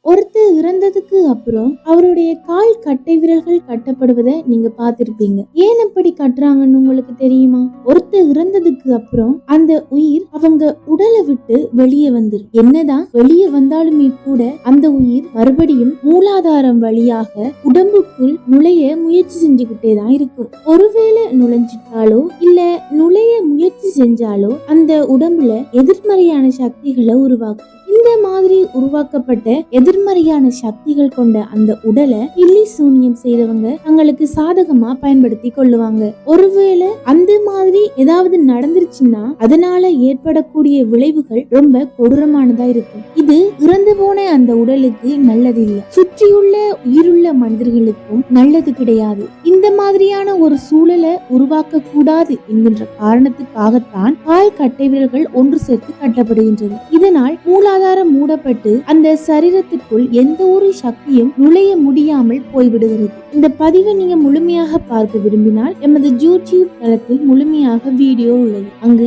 ஒருத்தர் இறந்ததுக்கு அப்புறம் அவருடைய கால் கட்டை விரல்கள் கட்டப்படுவதை நீங்க பார்த்திருப்பீங்க. ஏன் அப்படி கட்டுறாங்கன்னு உங்களுக்கு தெரியுமா? ஒருத்தர் இறந்ததுக்கு அப்புறம் அந்த உயிர் அவங்க உடலை விட்டு வெளியே வந்துரும். என்னதான் வெளியே வந்தாலுமே கூட அந்த உயிர் மறுபடியும் மூலாதாரம் வழியாக உடம்புக்குள் நுழைய முயற்சி செஞ்சுக்கிட்டே தான் இருக்கும். ஒருவேளை நுழைஞ்சிட்டாலோ இல்ல நுழைய முயற்சி செஞ்சாலோ அந்த உடம்புல எதிர்மறையான சக்திகளை உருவாக்கும். இந்த மாதிரி உருவாக்கப்பட்ட எதிர்மறையான சக்திகள் கொண்ட அந்த உடலை பில்லி சூனியம் செய்தவங்க தங்களுக்கு சாதகமா பயன்படுத்தி கொள்ளுவாங்க. ஒருவேளை அந்த மாதிரி ஏதாவது நடந்துருச்சுன்னா அதனால ஏற்படக்கூடிய விளைவுகள் ரொம்ப கொடூரமானதா இருக்கும். இது இறந்து போன அந்த உடலுக்கு நல்லது இல்லை, சுற்றியுள்ள உயிருள்ள மனிதர்களுக்கும் நல்லது கிடையாது. இந்த மாதிரியான ஒரு சூழலை உருவாக்க கூடாது என்கின்ற காரணத்துக்காகத்தான் கால் கட்டை விரல்கள் ஒன்று சேர்த்து கட்டப்படுகின்றது. இதனால் மூலாதாரம் மூடப்பட்டு அந்த சரீரத்திற்குள் எந்த ஒரு சக்தியும் நுழைய முடியாமல் போய்விடுகிறது. இந்த பதிவை நீங்க முழுமையாக பார்க்க விரும்பினால் எமது யூடியூப் தளத்தில் முழுமையாக வீடியோ உள்ளது. அங்கு